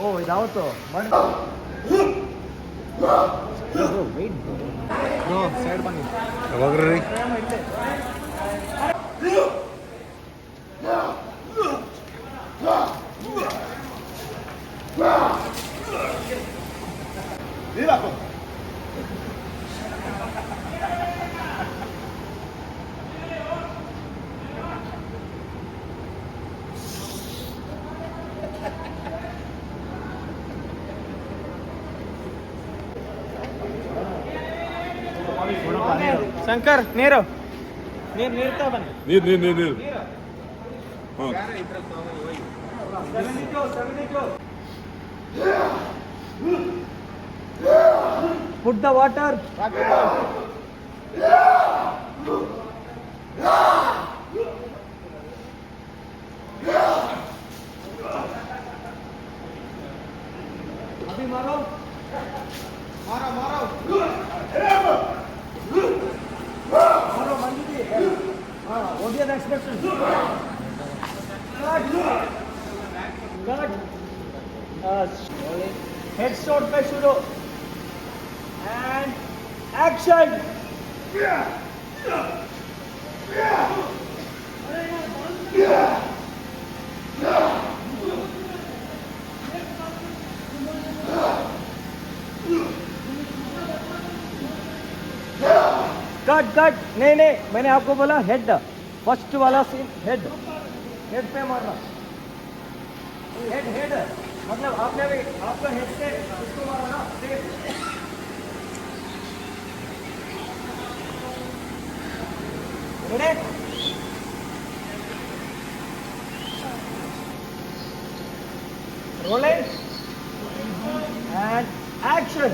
ಓ ಇದಾವತ್ತು ಮಾಡಿ weight side ಬನ್ನಿ ಯಾವಾಗ್ರಿ ಶಂಕರ್ ನೀರು ನೀರು ನೀರ್ತಾ ಬನ್ನಿ ನೀರು Put the water. अभी मारो मारो मारो मारो मंजूरी हाँ ओडिया एक्सप्रेशन हेड शॉट पे शुरू and action कट कट नहीं मैंने आपको बोला हेड फर्स्ट वाला सीन हेड पे मारना हेड हेड मतलब आपने भी आपका हेड से इसको मारा ना Ready? Rolling and action.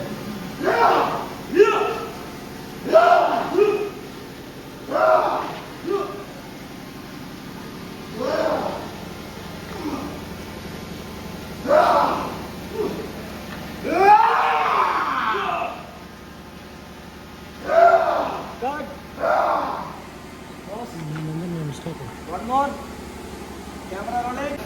Cut. One more. Camera rolling.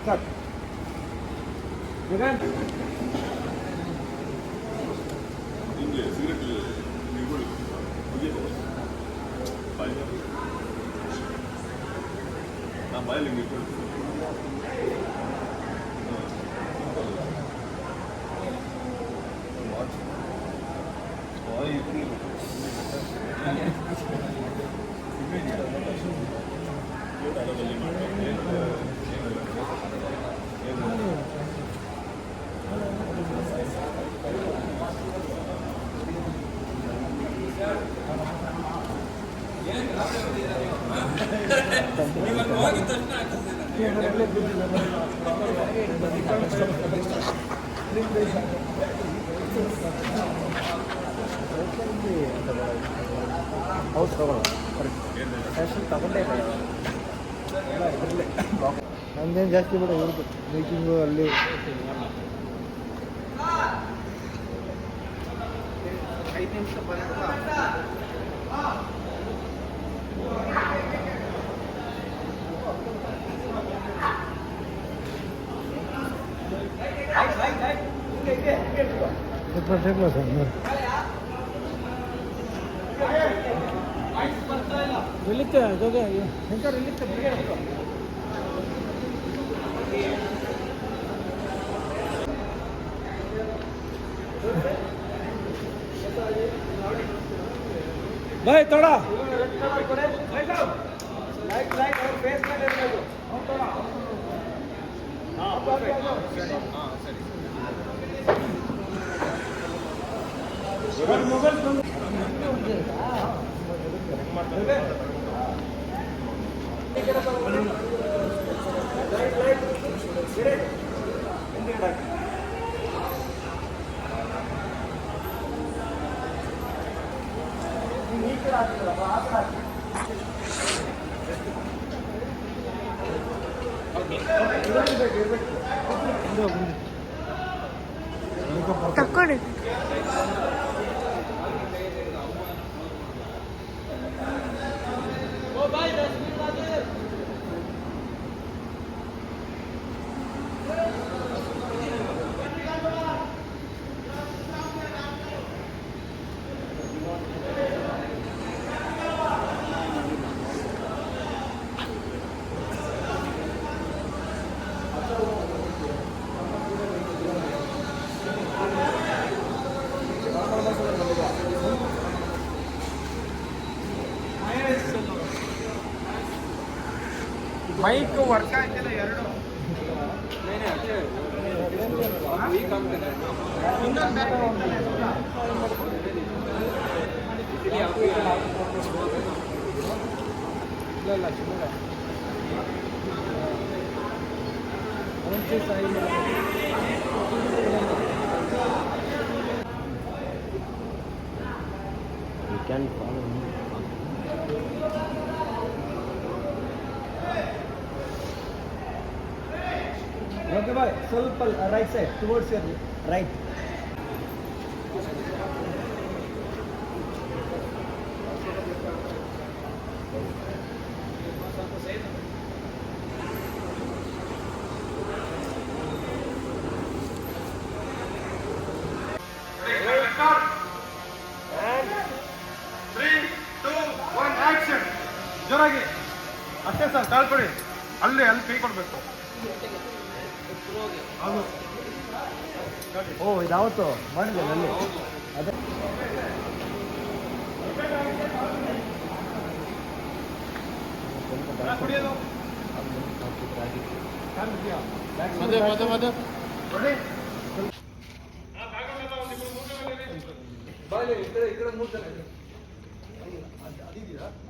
Cut. Again. ನಂದೇನು ಜಾಸ್ತಿ ಬಿಡ ಇವ್ರದ್ದು ಮೀಟಿಂಗು ಅಲ್ಲಿ ठेकला सर ಇಲ್ಲಿಕ್ಕೆ ಶಂಕರ್ ಇಲ್ಲಿಕ್ಕೆ भाई थोड़ा लाइट लाइट और फेस में देखने दो हाँ मोबाइल लाइट लाइट ತಕ್ಕೊಡಿ ಮೈಕ್ ವರ್ಕ್ ಆಗ್ತಿಲ್ಲ ಎರಡು You can follow me. Okay, bye. ಸ್ವಲ್ಪ right side, towards your right. ಜೋರಾಗಿ ಅಷ್ಟೇ ಸರ್ ತಾಳ್ಕೊಡಿ ಅಲ್ಲಿ ಕೈ ಕೊಡ್ಬೇಕು ಓ ಇದಾವತ್ತು ಮಾಡಿದೆ ಅಲ್ಲಿ ಅದೇ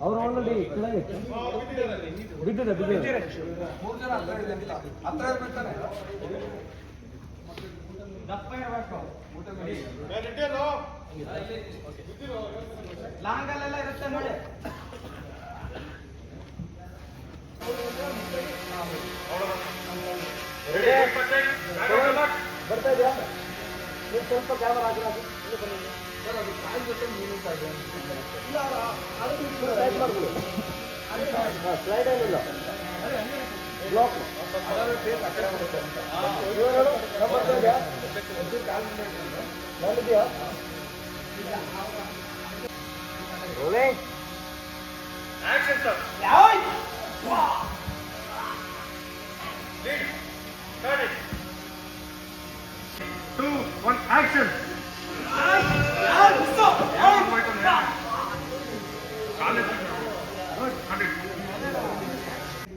ಅವ್ರು ಆಲ್ರೆಡಿ ಕೆಳಗೆ ಬಿದ್ದಿದೆ ಲಾಂಗಲ್ಲೆಲ್ಲ ಇರುತ್ತೆ ನೋಡಿ ಬರ್ತಾ ಇದೆಯಾ ನೀವು ಸ್ವಲ್ಪ ಕ್ಯಾಮರಾ ಹಾಕಿಲ್ಲ ಸರ್ ಅದು ಕಾಯಿ ಜೊತೆ ಮೀನು ಇಲ್ಲ ಸ್ಲೈಡ್ ಮಾಡ್ಬೋದು ಸ್ಲೈಡ್ ಏನಿಲ್ಲ ಬ್ಲಾಕ್ ಬಂದಿದೆಯಾ rolling action sir Ready? 2, 1, action!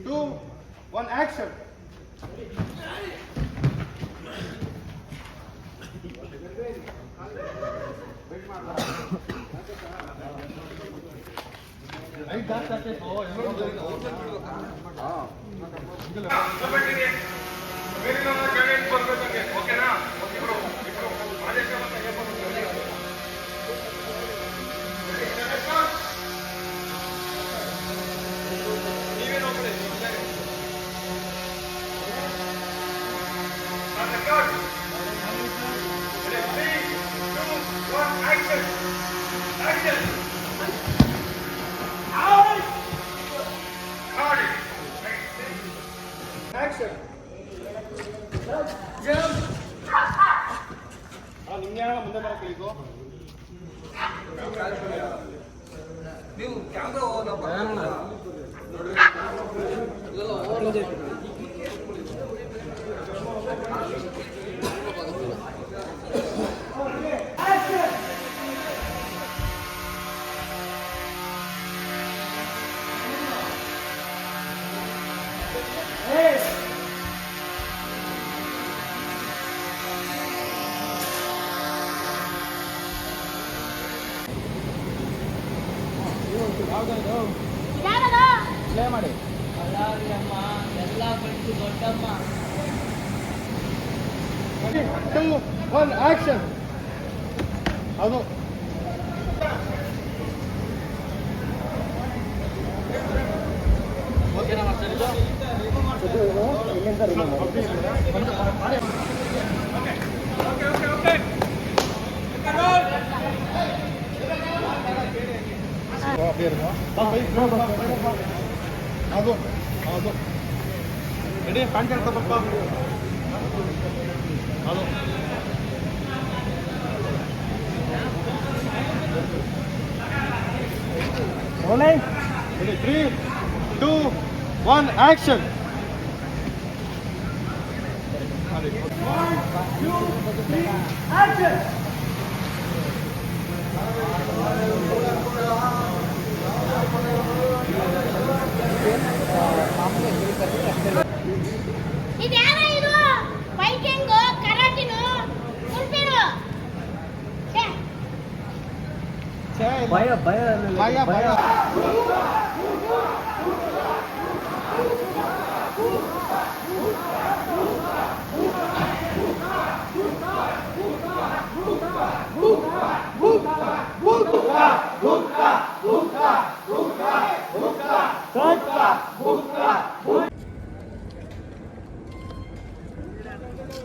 Two, one, action! ಓಕೆನಾ ನಿಮ್ಗೆ ಮುಂದೆ ಬರಬೇಕು ನೀವು ಕ್ಯಾಮ್ರಾ ಯಾವ್ದು ಯಾರದು ಪ್ಲೇ ಮಾಡಿ ಅಮ್ಮ ಎಲ್ಲ ಬಿಟ್ಟು ದೊಡ್ಡಮ್ಮ 3, 2, 1 ಆಕ್ಷನ್ ಅದು ಓಕೆನಾ ಮಾಸ್ಟರ್ ಇದು ಇಲ್ಲಿಂದ ರಿಮೂವ್ ಮಾಡಿ ಅದು ಅದು ರೆಡಿ ಪ್ಯಾಂಟ್ ಹೇಳ್ಕೊಬೇಕಪ್ಪ ಅದು ರೋಲಿಂಗ್ ರೆಡಿ 3, 2, 1 ಆಕ್ಷನ್ ಆಕ್ಷನ್ ಇದ್ಯಾವ ಇದು ಬೈಕಿಂಗ್ ಕರಾಟಿನು ಕುಂಟಿನು ಭಯ ಭಯ ಭಯ ಭಯ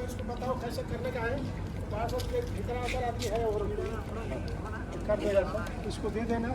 इसको बताओ कैसे करने का है पासवर्ड के भीतर अगर आदमी है और कर देगा इसको दे देना